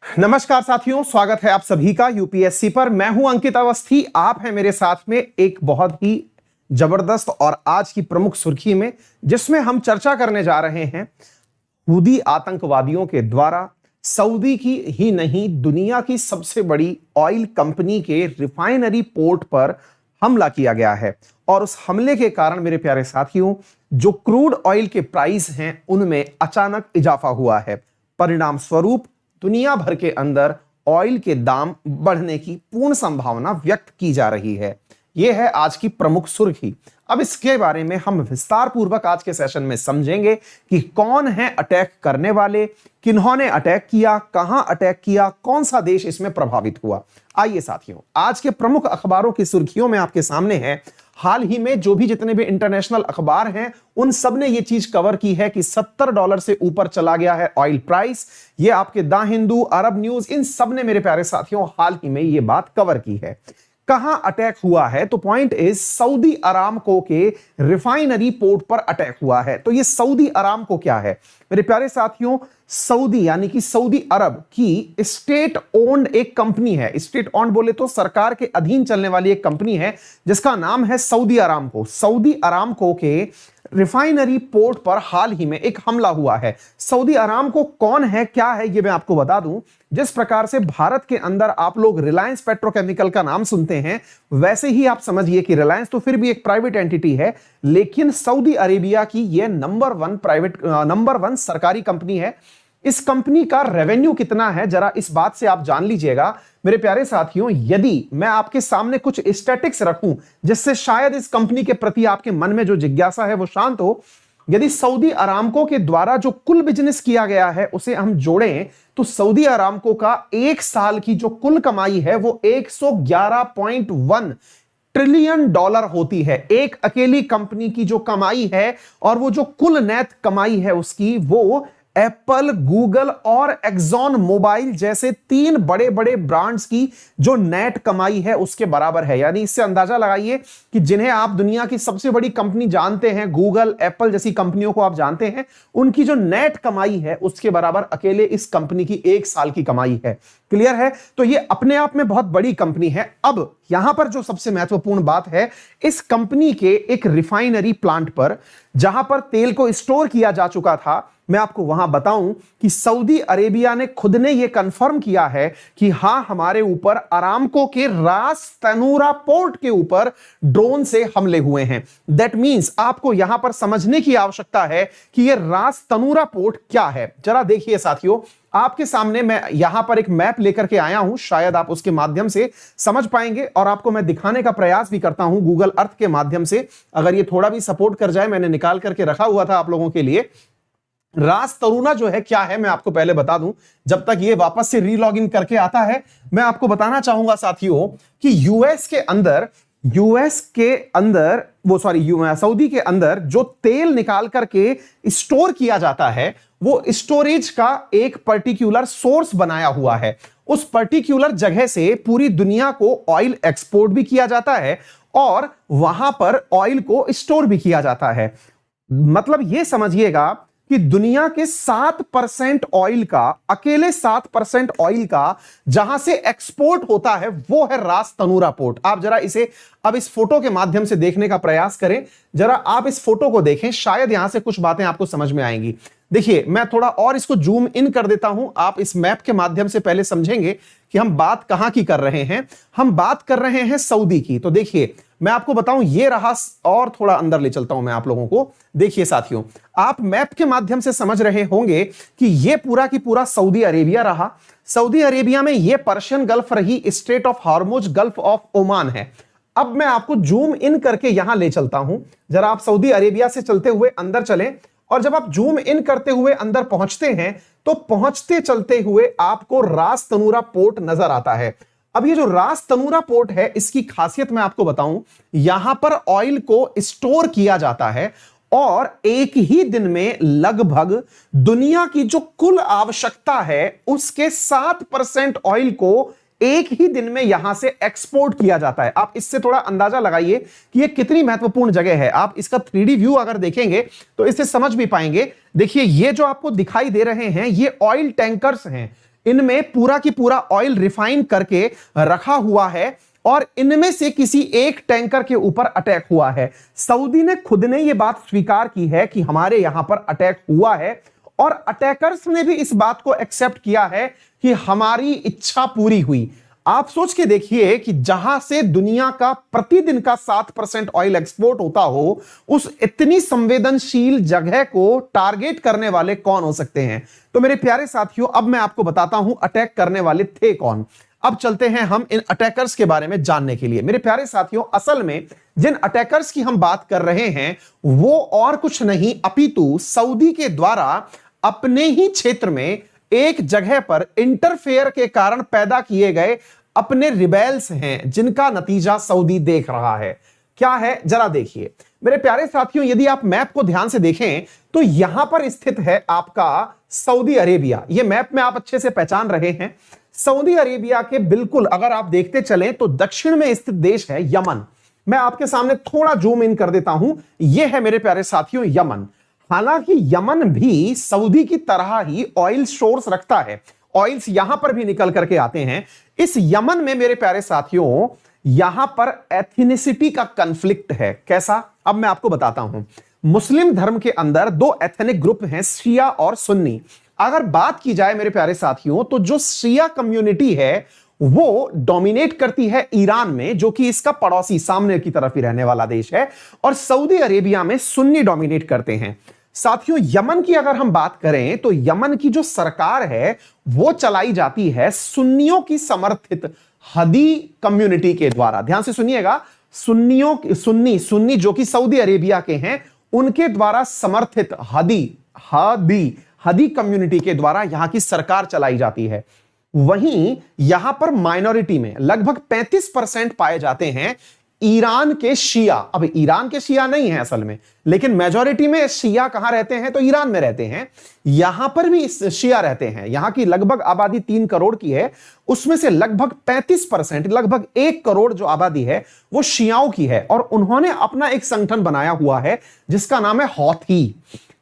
नमस्कार साथियों, स्वागत है आप सभी का यूपीएससी पर। मैं हूं अंकित अवस्थी, आप हैं मेरे साथ में एक बहुत ही जबरदस्त और आज की प्रमुख सुर्खी में, जिसमें हम चर्चा करने जा रहे हैं हूदी आतंकवादियों के द्वारा सऊदी की ही नहीं दुनिया की सबसे बड़ी ऑयल कंपनी के रिफाइनरी पोर्ट पर हमला किया गया है। और उस हमले के कारण मेरे प्यारे साथियों, जो क्रूड ऑयल के प्राइस हैं उनमें अचानक इजाफा हुआ है। परिणाम स्वरूप दुनिया भर के अंदर ऑयल के दाम बढ़ने की पूर्ण संभावना व्यक्त की जा रही है। यह है आज की प्रमुख सुर्खी। अब इसके बारे में हम विस्तार पूर्वक आज के सेशन में समझेंगे कि कौन है अटैक करने वाले, किन्होंने अटैक किया, कहां अटैक किया, कौन सा देश इसमें प्रभावित हुआ। आइए साथियों, आज के प्रमुख अखबारों की सुर्खियों में आपके सामने है। हाल ही में जो भी जितने भी इंटरनेशनल अखबार हैं उन सब ने यह चीज कवर की है कि $70 से ऊपर चला गया है ऑयल प्राइस। ये आपके द हिंदू, अरब न्यूज, इन सब ने मेरे प्यारे साथियों हाल ही में यह बात कवर की है। कहां अटैक हुआ है? तो पॉइंट इज सऊदी अरामको के रिफाइनरी पोर्ट पर अटैक हुआ है। तो ये सऊदी अरामको क्या है मेरे प्यारे साथियों? सऊदी यानी कि सऊदी अरब की स्टेट ओन्ड एक कंपनी है। स्टेट ओन्ड बोले तो सरकार के अधीन चलने वाली एक कंपनी है जिसका नाम है सऊदी अरामको। सऊदी अरामको के रिफाइनरी पोर्ट पर हाल ही में एक हमला हुआ है। सऊदी अरामको कौन है, क्या है, यह मैं आपको बता दूं। जिस प्रकार से भारत के अंदर आप लोग रिलायंस पेट्रोकेमिकल का नाम सुनते हैं, वैसे ही आप समझिए कि रिलायंस तो फिर भी एक प्राइवेट एंटिटी है, लेकिन सऊदी अरेबिया की यह नंबर वन सरकारी कंपनी है। इस कंपनी का रेवेन्यू कितना है, जरा इस बात से आप जान लीजिएगा मेरे प्यारे साथियों। यदि मैं आपके सामने कुछ स्टैटिक्स रखूं जिससे शायद इस कंपनी के प्रति आपके मन में जो जिज्ञासा है वो शांत हो। यदि सऊदी अरामको के द्वारा जो कुल बिजनेस किया गया है उसे हम जोड़ें तो सऊदी अरामको का एक साल की जो कुल कमाई है वो 111.1 ट्रिलियन डॉलर होती है। एक अकेली कंपनी की जो कमाई है और वो जो कुल नेट कमाई है उसकी, वो एप्पल, गूगल और एक्सॉन मोबाइल जैसे 3 बड़े बड़े ब्रांड्स की जो नेट कमाई है उसके बराबर है। यानी इससे अंदाजा लगाइए कि जिन्हें आप दुनिया की सबसे बड़ी कंपनी जानते हैं, गूगल, एप्पल जैसी कंपनियों को आप जानते हैं, उनकी जो नेट कमाई है उसके बराबर अकेले इस कंपनी की एक साल की कमाई है। क्लियर है? तो ये अपने आप में बहुत बड़ी कंपनी है। अब यहां पर जो सबसे महत्वपूर्ण बात है, इस कंपनी के एक रिफाइनरी प्लांट पर जहां पर तेल को स्टोर किया जा चुका था, मैं आपको वहां बताऊं कि सऊदी अरेबिया ने खुद ने यह कंफर्म किया है कि हां, हमारे ऊपर अरामको के रास तनूरा पोर्ट के ऊपर ड्रोन से हमले हुए हैं। दैट मींस आपको यहां पर समझने की आवश्यकता है कि यह रास तनूरा पोर्ट क्या है। जरा देखिए साथियों, आपके सामने मैं यहां पर एक मैप लेकर के आया हूं, शायद आप उसके माध्यम से समझ पाएंगे और आपको मैं दिखाने का प्रयास भी करता हूं गूगल अर्थ के माध्यम से। अगर ये थोड़ा भी सपोर्ट कर जाए, मैंने निकाल करके रखा हुआ था आप लोगों के लिए। रास तरुणा जो है क्या है मैं आपको पहले बता दूं, जब तक ये वापस से रीलॉग इन करके आता है। मैं आपको बताना चाहूंगा साथियों कि सऊदी के अंदर जो तेल निकाल करके स्टोर किया जाता है, वो स्टोरेज का एक पर्टिकुलर सोर्स बनाया हुआ है। उस पर्टिकुलर जगह से पूरी दुनिया को ऑयल एक्सपोर्ट भी किया जाता है और वहां पर ऑयल को स्टोर भी किया जाता है। मतलब यह समझिएगा कि दुनिया के 7% ऑयल का, अकेले 7% ऑयल का जहां से एक्सपोर्ट होता है वो है रास तनूरा पोर्ट। आप जरा इसे अब इस फोटो के माध्यम से देखने का प्रयास करें। जरा आप इस फोटो को देखें, शायद यहां से कुछ बातें आपको समझ में आएंगी। देखिए, मैं थोड़ा और इसको जूम इन कर देता हूं, आप इस मैप के माध्यम से पहले समझेंगे कि हम बात कहां की कर रहे हैं। हम बात कर रहे हैं सऊदी की। तो देखिए, मैं आपको बताऊं, ये रहा, और थोड़ा अंदर ले चलता हूं मैं आप लोगों को। देखिए साथियों, आप मैप के माध्यम से समझ रहे होंगे कि यह पूरा की पूरा सऊदी अरेबिया रहा। सऊदी अरेबिया में यह पर्शियन गल्फ रही, straight of Hormuz, gulf of Oman है। अब मैं आपको जूम इन करके यहां ले चलता हूं। जरा आप सऊदी अरेबिया से चलते हुए अंदर चलें, और जब आप जूम इन करते हुए अंदर पहुंचते हैं तो पहुंचते चलते हुए आपको रास तनूरा पोर्ट नजर आता है। अब ये जो रास तनूरा पोर्ट है, इसकी खासियत मैं आपको बताऊं, यहां पर ऑयल को स्टोर किया जाता है और एक ही दिन में लगभग दुनिया की जो कुल आवश्यकता है उसके 7% ऑयल को एक ही दिन में यहां से एक्सपोर्ट किया जाता है। आप इससे थोड़ा अंदाजा लगाइए कि यह कितनी महत्वपूर्ण जगह है। आप इसका 3D व्यू अगर देखेंगे तो इससे समझ भी पाएंगे। देखिए, ये जो आपको दिखाई दे रहे हैं ये ऑयल टैंकर्स हैं। इनमें पूरा की पूरा ऑयल रिफाइन करके रखा हुआ है और इनमें से किसी एक टैंकर के ऊपर अटैक हुआ है। सऊदी ने खुद ने यह बात स्वीकार की है कि हमारे यहां पर अटैक हुआ है और अटैकर्स ने भी इस बात को एक्सेप्ट किया है कि हमारी इच्छा पूरी हुई। आप सोच के देखिए कि जहां से दुनिया का प्रतिदिन का 7% ऑयल एक्सपोर्ट होता हो, उस इतनी संवेदनशील जगह को टारगेट करने वाले कौन हो सकते हैं। तो मेरे प्यारे साथियों, अब मैं आपको बताता हूं अटैक करने वाले थे कौन। अब चलते हैं हम इन अटैकर्स के बारे में जानने के लिए। मेरे प्यारे साथियों, असल में जिन अटैकर्स की हम बात कर रहे हैं वो और कुछ नहीं अपितु सऊदी के द्वारा अपने ही क्षेत्र में एक जगह पर इंटरफेयर के कारण पैदा किए गए अपने रिबेल्स हैं, जिनका नतीजा सऊदी देख रहा है। क्या है जरा देखिए मेरे प्यारे साथियों, यदि आप मैप को ध्यान से देखें तो यहां पर स्थित है आपका सऊदी अरेबिया। यह मैप में आप अच्छे से पहचान रहे हैं। सऊदी अरेबिया के बिल्कुल अगर आप देखते चलें तो दक्षिण में स्थित देश है यमन। मैं आपके सामने थोड़ा जूम इन कर देता हूं। यह है मेरे प्यारे साथियों यमन। हालांकि यमन भी सऊदी की तरह ही ऑयल सोर्स रखता है, ऑयल्स यहां पर भी निकल करके आते हैं। इस यमन में मेरे प्यारे साथियों यहां पर एथनिसिटी का कॉन्फ्लिक्ट है। कैसा, अब मैं आपको बताता हूं। मुस्लिम धर्म के अंदर दो एथनिक ग्रुप हैं, शिया और सुन्नी। अगर बात की जाए मेरे प्यारे साथियों तो जो शिया कम्युनिटी है वो डोमिनेट करती है ईरान में, जो कि इसका पड़ोसी सामने की तरफ ही रहने वाला देश है, और सऊदी अरेबिया में सुन्नी डोमिनेट करते हैं। साथियों, यमन की अगर हम बात करें तो यमन की जो सरकार है वो चलाई जाती है सुन्नियों की समर्थित हदी कम्युनिटी के द्वारा। ध्यान से सुनिएगा, सुन्नी जो कि सऊदी अरेबिया के हैं, उनके द्वारा समर्थित हदी कम्युनिटी के द्वारा यहां की सरकार चलाई जाती है। वहीं यहां पर माइनॉरिटी में लगभग 35% पाए जाते हैं ईरान के शिया। अब ईरान के शिया नहीं है असल में, लेकिन मेजॉरिटी में शिया कहां रहते हैं तो ईरान में रहते हैं। यहां पर भी शिया रहते हैं। यहां की लगभग आबादी 3 करोड़ की है, उसमें से लगभग 35%, लगभग 1 करोड़ जो आबादी है वो शियाओं की है। और उन्होंने अपना एक संगठन बनाया हुआ है जिसका नाम है हौथी।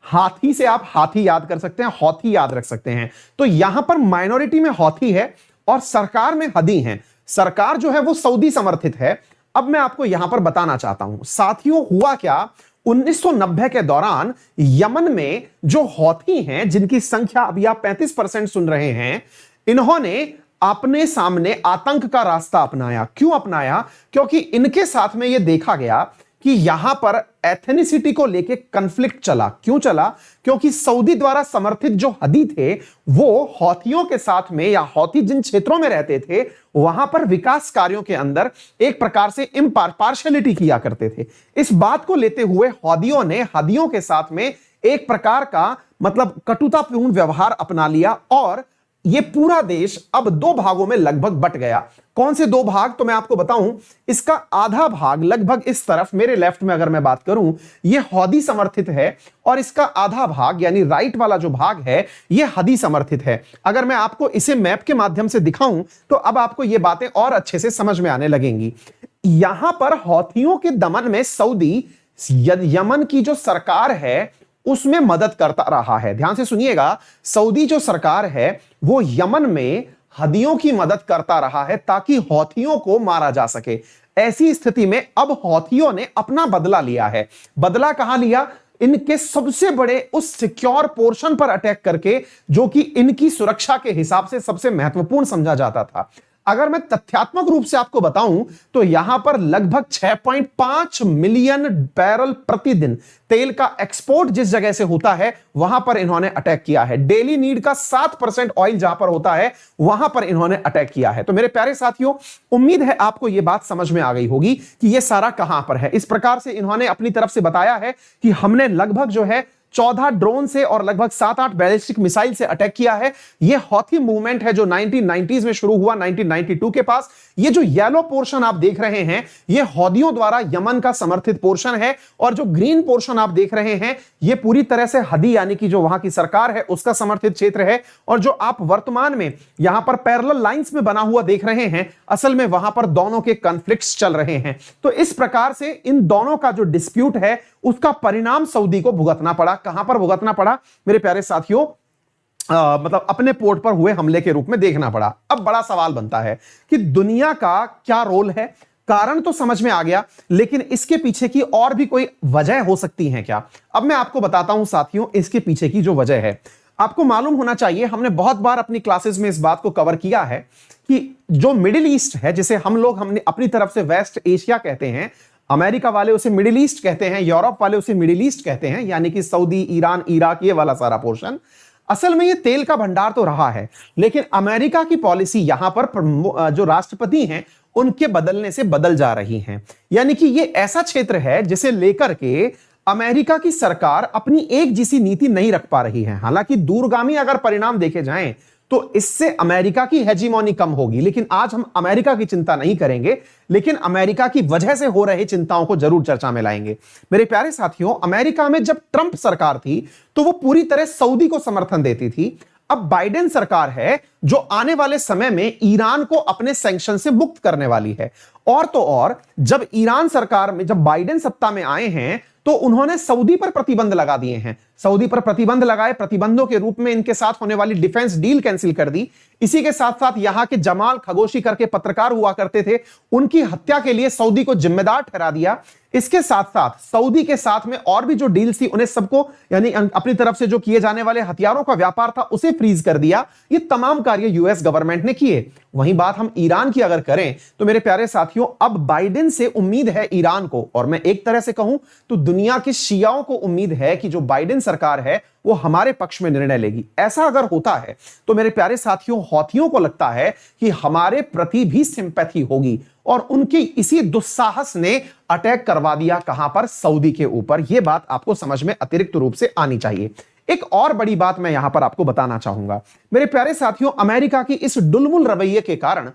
हाथी से आप हाथी याद कर सकते हैं, हौथी याद रख सकते हैं। तो यहां पर माइनॉरिटी में हौथी है और सरकार में हदी है। सरकार जो है वो सऊदी समर्थित है। अब मैं आपको यहां पर बताना चाहता हूं साथियों, हुआ क्या 1990 के दौरान यमन में जो हौथी हैं, जिनकी संख्या अभी आप 35% सुन रहे हैं, इन्होंने अपने सामने आतंक का रास्ता अपनाया। क्यों अपनाया? क्योंकि इनके साथ में यह देखा गया कि यहां पर एथनिसिटी को लेके कॉन्फ्लिक्ट चला। क्यों चला? क्योंकि सऊदी द्वारा समर्थित जो हदी थे वो हौथियों के साथ में, या हौथी जिन क्षेत्रों में रहते थे वहां पर विकास कार्यों के अंदर एक प्रकार से पार्शियलिटी किया करते थे। इस बात को लेते हुए हौदियों ने हदियों के साथ में एक प्रकार का मतलब कटुतापूर्ण व्यवहार अपना लिया और यह पूरा देश अब 2 भागों में लगभग बट गया। कौन से 2 भाग? तो मैं आपको बताऊं, इसका आधा भाग लगभग इस तरफ मेरे लेफ्ट में अगर मैं बात करूं, यह हौदी समर्थित है, और इसका आधा भाग यानी राइट वाला जो भाग है यह हदी समर्थित है। अगर मैं आपको इसे मैप के माध्यम से दिखाऊं तो अब आपको यह बातें और अच्छे से समझ में आने लगेंगी। यहां पर हौथियों के दमन में सऊदी यमन की जो सरकार है उसमें मदद करता रहा है। ध्यान से सुनिएगा, सऊदी जो सरकार है वो यमन में हदियों की मदद करता रहा है ताकि हौथियों को मारा जा सके। ऐसी स्थिति में अब हौथियों ने अपना बदला लिया है। बदला कहां लिया? इनके सबसे बड़े उस सिक्योर पोर्शन पर अटैक करके, जो कि इनकी सुरक्षा के हिसाब से सबसे महत्वपूर्ण समझा जाता था। अगर मैं तथ्यात्मक रूप से आपको बताऊं तो यहां पर लगभग 6.5 मिलियन बैरल प्रतिदिन तेल का एक्सपोर्ट जिस जगह से होता है वहां पर इन्होंने अटैक किया है। डेली नीड का 7% ऑयल जहां पर होता है वहां पर इन्होंने अटैक किया है। तो मेरे प्यारे साथियों, उम्मीद है आपको यह बात समझ में आ गई होगी कि यह सारा कहां पर है। इस प्रकार से इन्होंने अपनी तरफ से बताया है कि हमने लगभग जो है 14 ड्रोन से और लगभग 7-8 बैलिस्टिक मिसाइल से अटैक किया है। यह हौथी मूवमेंट है जो 1990s में शुरू हुआ, 1992 के पास। यह जो येलो पोर्शन आप देख रहे हैं यह हौदियों द्वारा यमन का समर्थित पोर्शन है, और जो ग्रीन पोर्शन आप देख रहे हैं यह पूरी तरह से हदी यानी कि जो वहां की सरकार है उसका समर्थित क्षेत्र है। और जो आप वर्तमान में यहां पर पैरेलल लाइंस में बना हुआ देख रहे हैं, असल में वहां पर दोनों के कॉन्फ्लिक्ट्स चल रहे हैं। तो इस प्रकार से इन दोनों का जो डिस्प्यूट है उसका परिणाम सऊदी को भुगतना पड़ा। कहां पर भुगतना पड़ा मेरे प्यारे साथियों? मतलब अपने पोर्ट पर हुए हमले के रूप में देखना पड़ा। अब बड़ा सवाल बनता है कि दुनिया का क्या रोल है। कारण तो समझ में आ गया, लेकिन इसके पीछे की और भी कोई वजह हो सकती है क्या? अब मैं आपको बताता हूं साथियों, इसके पीछे की जो वजह है आपको मालूम होना चाहिए। हमने बहुत बार अपनी क्लासेस में इस बात को कवर किया है कि जो मिडिल ईस्ट है, जिसे हमने अपनी तरफ से वेस्ट एशिया कहते हैं, अमेरिका वाले उसे मिडिल ईस्ट कहते हैं, यूरोप वाले उसे मिडिल ईस्ट कहते हैं, यानी कि सऊदी, ईरान, इराक, ये वाला सारा पोर्शन। असल में ये तेल का भंडार तो रहा है, लेकिन अमेरिका की पॉलिसी यहां पर जो राष्ट्रपति हैं उनके बदलने से बदल जा रही हैं। यानी कि ये ऐसा क्षेत्र है जिसे लेकर के अमेरिका की सरकार अपनी एक जैसी नीति नहीं रख पा रही है। हालांकि दूरगामी अगर परिणाम देखे जाएं तो इससे अमेरिका की हेजीमोनी कम होगी, लेकिन आज हम अमेरिका की चिंता नहीं करेंगे, लेकिन अमेरिका की वजह से हो रही चिंताओं को जरूर चर्चा में लाएंगे। मेरे प्यारे साथियों, अमेरिका में जब ट्रंप सरकार थी तो वो पूरी तरह सऊदी को समर्थन देती थी। अब बाइडेन सरकार है जो आने वाले समय में ईरान को अपने सैंक्शन से मुक्त करने वाली है। और तो और जब ईरान सरकार में जब बाइडेन सत्ता में आए हैं तो उन्होंने सऊदी पर प्रतिबंध लगा दिए हैं। सऊदी पर प्रतिबंध लगाए, प्रतिबंधों के रूप में इनके साथ होने वाली डिफेंस डील कैंसिल कर दी। इसी के साथ साथ यहां के जमाल खशोगी करके पत्रकार हुआ करते थे, उनकी हत्या के लिए सऊदी को जिम्मेदार ठहरा दिया। इसके साथ साथ सऊदी के साथ में और भी जो डील थी उन्हें सबको, यानी अपनी तरफ से जो किए जाने वाले हथियारों का व्यापार था उसे फ्रीज कर दिया। ये तमाम कार्य यूएस गवर्नमेंट ने किए। वहीं बात हम ईरान की अगर करें तो मेरे प्यारे साथियों, अब बाइडेन से उम्मीद है ईरान को, और मैं एक तरह से कहूं तो दुनिया के शियाओं को उम्मीद है कि जो बाइडेन सरकार है वो हमारे पक्ष में निर्णय लेगी। ऐसा अगर होता है तो मेरे प्यारे साथियों, हौथियों को लगता है कि हमारे प्रति भी सिंपैथी होगी, और उनकी इसी दुस्साहस ने अटैक करवा दिया। कहां पर? सऊदी के ऊपर। यह बात आपको समझ में अतिरिक्त रूप से आनी चाहिए। एक और बड़ी बात मैं यहां पर आपको बताना चाहूंगा मेरे प्यारे साथियों, अमेरिका की इस डुलमुल रवैये के कारण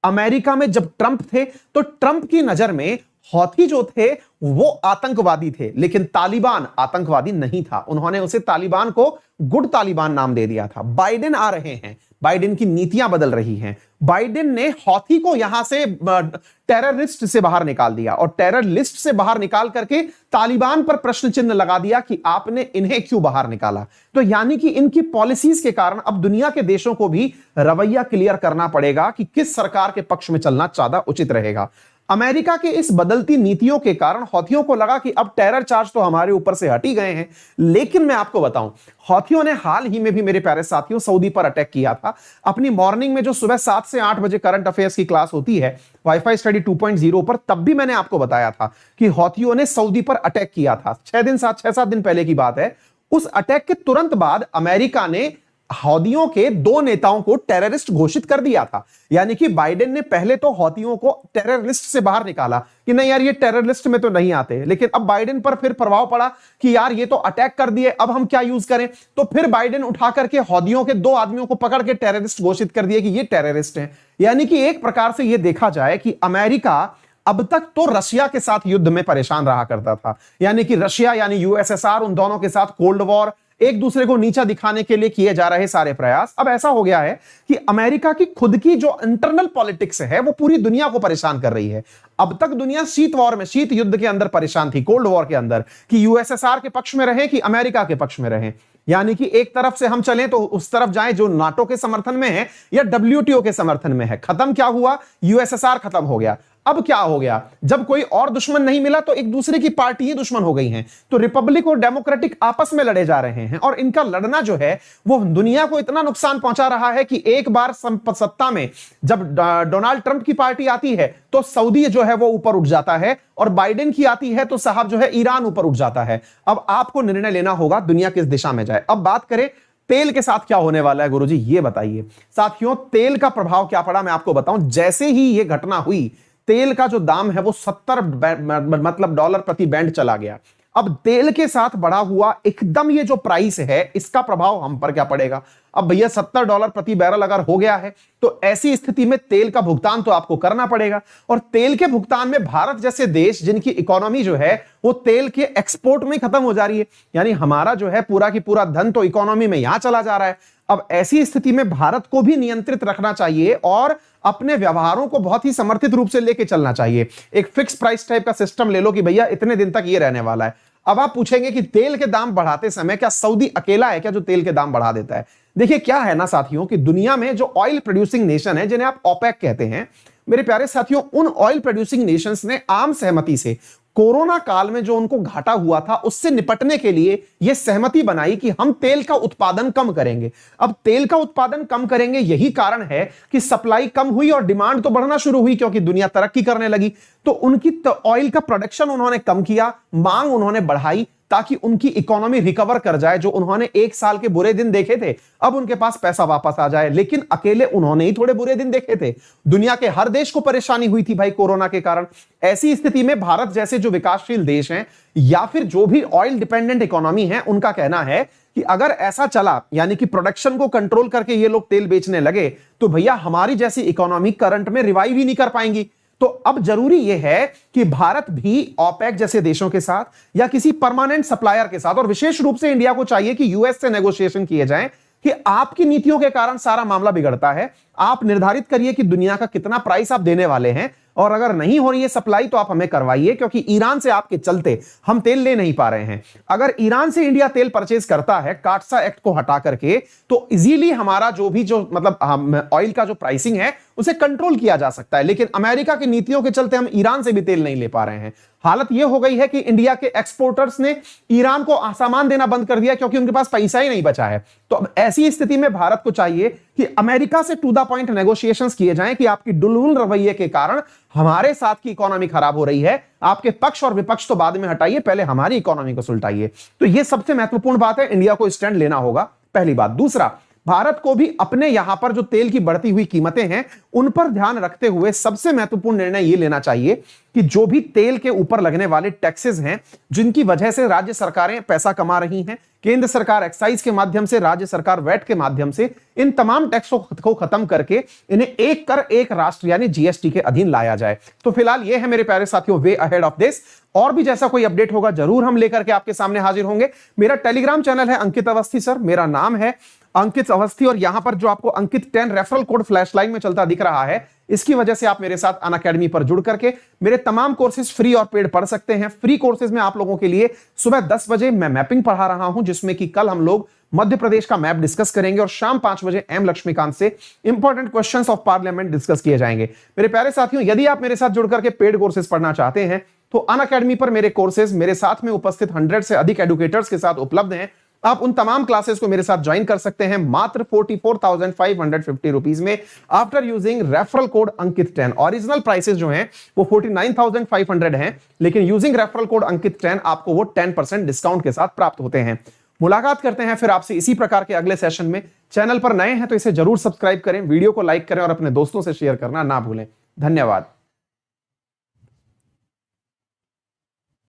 अमेरिका में जब ट्रंप थे तो ट्रंप की नजर में हौथी जो थे वो आतंकवादी थे, लेकिन तालिबान आतंकवादी नहीं था। उन्होंने उसे तालिबान को गुड तालिबान नाम दे दिया था। बाइडेन आ रहे हैं, बाइडेन की नीतियां बदल रही हैं। बाइडेन ने हौथी को यहां से टेररिस्ट से बाहर निकाल दिया, और टेरर लिस्ट से बाहर निकाल करके तालिबान पर प्रश्न चिन्ह लगा दिया कि आपने इन्हें क्यों बाहर निकाला। तो यानी कि इनकी पॉलिसीज के कारण अब दुनिया के देशों को भी रवैया क्लियर करना पड़ेगा कि किस सरकार के पक्ष में चलना ज्यादा उचित रहेगा। अमेरिका के इस बदलती नीतियों के कारण हौथियों को लगा कि अब टेरर चार्ज तो हमारे ऊपर से हट ही गए हैं। लेकिन मैं आपको बताऊं, हौथियों ने हाल ही में भी मेरे प्यारे साथियों सऊदी पर अटैक किया था। अपनी मॉर्निंग में जो सुबह 7 से 8 बजे करंट अफेयर्स की क्लास होती है वाईफाई स्टडी 2.0 पर, तब भी मैंने आपको बताया था कि हौथियों ने सऊदी पर अटैक किया था। 6-7 दिन पहले की बात है। उस अटैक के तुरंत बाद अमेरिका ने हौथियों के 2 नेताओं को टेररिस्ट घोषित कर दिया था। यानी कि बाइडेन ने पहले तो हौथियों को टेररिस्ट से बाहर निकाला कि नहीं यार ये टेररिस्ट में तो नहीं आते, लेकिन अब बाइडेन पर फिर प्रभाव पड़ा कि यार ये तो अटैक कर दिए, अब हम क्या यूज करें। तो फिर बाइडेन उठा करके हौथियों के 2 आदमियों को पकड़ के टेररिस्ट घोषित कर दिया कि ये टेररिस्ट हैं। यानी कि एक प्रकार से यह देखा जाए कि अमेरिका अब तक तो रशिया के साथ युद्ध में परेशान रहा करता था। यानी कि रशिया यानी यूएसएसआर, उन दोनों के साथ कोल्ड वॉर, एक दूसरे को नीचा दिखाने के लिए किए जा रहे सारे प्रयास। अब ऐसा हो गया है कि अमेरिका की खुद की जो इंटरनल पॉलिटिक्स है वो पूरी दुनिया को परेशान कर रही है। अब तक दुनिया शीत वॉर में, शीत युद्ध के अंदर परेशान थी, कोल्ड वॉर के अंदर, कि यूएसएसआर के पक्ष में रहे कि अमेरिका के पक्ष में रहे। यानी कि एक तरफ से हम चलें तो उस तरफ जाएं जो नाटो के समर्थन में है या डब्ल्यूटीओ के समर्थन में है। खत्म क्या हुआ? यूएसएसआर खत्म हो गया। अब क्या हो गया? जब कोई और दुश्मन नहीं मिला तो एक दूसरे की पार्टी ही दुश्मन हो गई हैं। तो रिपब्लिक और डेमोक्रेटिक आपस में लड़े जा रहे हैं, और इनका लड़ना जो है वो दुनिया को इतना नुकसान पहुंचा रहा है कि एक बार सत्ता में जब डोनाल्ड ट्रंप की पार्टी आती है तो सऊदी जो है वो ऊपर उठ जाता है, और बाइडेन की आती है तो साहब जो है ईरान ऊपर उठ जाता है। अब आपको निर्णय लेना होगा दुनिया किस दिशा में जाए। अब बात करें तेल के साथ क्या होने वाला है गुरुजी, ये बताइए। साथियों, तेल का प्रभाव क्या पड़ा मैं आपको बताऊं। जैसे ही ये घटना हुई, तेल का जो दाम है वो $70 प्रति बैरल चला गया। अब तेल के साथ बढ़ा हुआ एकदम ये जो प्राइस है, इसका प्रभाव हम पर क्या पड़ेगा। अब भैया $70 प्रति बैरल अगर हो गया है तो ऐसी स्थिति में तेल का भुगतान तो आपको करना पड़ेगा, और तेल के भुगतान में भारत जैसे देश जिनकी इकोनॉमी जो है वो तेल के एक्सपोर्ट में खत्म हो जा रही है, यानी हमारा जो है पूरा की पूरा धन तो इकोनॉमी में यहां चला जा रहा है। अब ऐसी स्थिति में भारत को भी नियंत्रित रखना चाहिए और अपने व्यवहारों को बहुत ही समर्थित रूप से लेके चलना चाहिए। एक फिक्स प्राइस टाइप का सिस्टम ले लो कि भैया इतने दिन तक ये रहने वाला है। अब आप पूछेंगे कि तेल के दाम बढ़ाते समय क्या सऊदी अकेला है क्या जो तेल के दाम बढ़ा देता है? देखिए क्या है ना साथियों कि दुनिया में जो ऑयल प्रोड्यूसिंग नेशन है, जिन्हें आप ओपेक कहते हैं, मेरे प्यारे साथियों, उन ऑयल प्रोड्यूसिंग नेशंस ने आम सहमति से कोरोना काल में जो उनको घाटा हुआ था उससे निपटने के लिए यह सहमति बनाई कि हम तेल का उत्पादन कम करेंगे। अब तेल का उत्पादन कम करेंगे, यही कारण है कि सप्लाई कम हुई और डिमांड तो बढ़ना शुरू हुई क्योंकि दुनिया तरक्की करने लगी। तो उनकी ऑयल का प्रोडक्शन उन्होंने कम किया, मांग उन्होंने बढ़ाई ताकि उनकी इकोनॉमी रिकवर कर जाए। जो उन्होंने एक साल के बुरे दिन देखे थे, अब उनके पास पैसा वापस आ जाए। लेकिन अकेले उन्होंने ही थोड़े बुरे दिन देखे थे, दुनिया के हर देश को परेशानी हुई थी भाई कोरोना के कारण। ऐसी स्थिति में भारत जैसे जो विकासशील देश हैं या फिर जो भी ऑयल डिपेंडेंट इकोनॉमी है, उनका कहना है कि अगर ऐसा चला, यानी कि प्रोडक्शन को कंट्रोल करके ये लोग तेल बेचने लगे, तो भैया हमारी जैसी इकोनॉमी करंट में रिवाइव ही नहीं कर पाएंगी। तो अब जरूरी यह है कि भारत भी ओपेक जैसे देशों के साथ या किसी परमानेंट सप्लायर के साथ, और विशेष रूप से इंडिया को चाहिए कि यूएस से नेगोशिएशन किए जाएं कि आपकी नीतियों के कारण सारा मामला बिगड़ता है। आप निर्धारित करिए कि दुनिया का कितना प्राइस आप देने वाले हैं, और अगर नहीं हो रही है सप्लाई तो आप हमें करवाइए, क्योंकि ईरान से आपके चलते हम तेल ले नहीं पा रहे हैं। अगर ईरान से इंडिया तेल परचेज करता है काटसा एक्ट को हटा करके, तो इजीली हमारा जो भी जो मतलब ऑयल का जो प्राइसिंग है उसे कंट्रोल किया जा सकता है। लेकिन अमेरिका की नीतियों के चलते हम ईरान से भी तेल नहीं ले पा रहे हैं। हालत यह हो गई है कि इंडिया के एक्सपोर्टर्स ने ईरान को सामान देना बंद कर दिया क्योंकि उनके पास पैसा ही नहीं बचा है। तो अब ऐसी स्थिति में भारत को चाहिए कि अमेरिका से टू द पॉइंट नेगोशिएशंस किए जाएं कि आपकी डुलमुल रवैये के कारण हमारे साथ की इकोनॉमी खराब हो रही है। आपके पक्ष और विपक्ष तो बाद में हटाइए, पहले हमारी इकोनॉमी को सुलटाइए। तो यह सबसे महत्वपूर्ण बात है, इंडिया को स्टैंड लेना होगा, पहली बात। दूसरा, भारत को भी अपने यहां पर जो तेल की बढ़ती हुई कीमतें हैं उन पर ध्यान रखते हुए सबसे महत्वपूर्ण निर्णय यह लेना चाहिए कि जो भी तेल के ऊपर लगने वाले टैक्सेस हैं, जिनकी वजह से राज्य सरकारें पैसा कमा रही हैं, केंद्र सरकार एक्साइज के माध्यम से, राज्य सरकार वैट के माध्यम से, इन तमाम टैक्सों को खत्म करके इन्हें एक कर एक राष्ट्र यानी जीएसटी के अधीन लाया जाए। तो फिलहाल यह है मेरे प्यारे साथियों वे अहेड ऑफ दिस। और भी जैसा कोई अपडेट होगा जरूर हम लेकर के आपके सामने हाजिर होंगे। मेरा टेलीग्राम चैनल है अंकित अवस्थी सर, मेरा नाम है अंकित अवस्थी, और यहां पर जो आपको अंकित 10 रेफरल कोड फ्लैश लाइन में चलता दिख रहा है, इसकी वजह से आप मेरे साथ अनअकैडमी पर जुड़ करके मेरे तमाम कोर्सेज फ्री और पेड पढ़ सकते हैं। फ्री कोर्सेज में आप लोगों के लिए सुबह 10 बजे मैं मैपिंग पढ़ा रहा हूं, जिसमें कि कल हम लोग मध्य प्रदेश का मैप डिस्कस करेंगे, और शाम 5 बजे एम लक्ष्मीकांत से important questions of parliament discuss किए जाएंगे। मेरे प्यारे साथियों, यदि आप मेरे साथ जुड़ करके पेड कोर्सेज पढ़ना चाहते हैं तो अनअकैडमी पर मेरे कोर्सेज मेरे साथ में उपस्थित 100 से अधिक एडुकेटर्स के साथ उपलब्ध हैं। आप उन तमाम क्लासेस को मेरे साथ ज्वाइन कर सकते हैं मात्र 44,550 रुपीज में, आफ्टर यूजिंग रेफरल कोड अंकित 10। ओरिजिनल प्राइसेस जो हैं वो 49,500 हैं, लेकिन यूजिंग रेफरल कोड अंकित 10 आपको वो 10% डिस्काउंट के साथ प्राप्त होते हैं। मुलाकात करते हैं फिर आपसे इसी प्रकार के अगले सेशन में। चैनल पर नए हैं तो इसे जरूर सब्सक्राइब करें, वीडियो को लाइक करें और अपने दोस्तों से शेयर करना ना भूलें। धन्यवाद।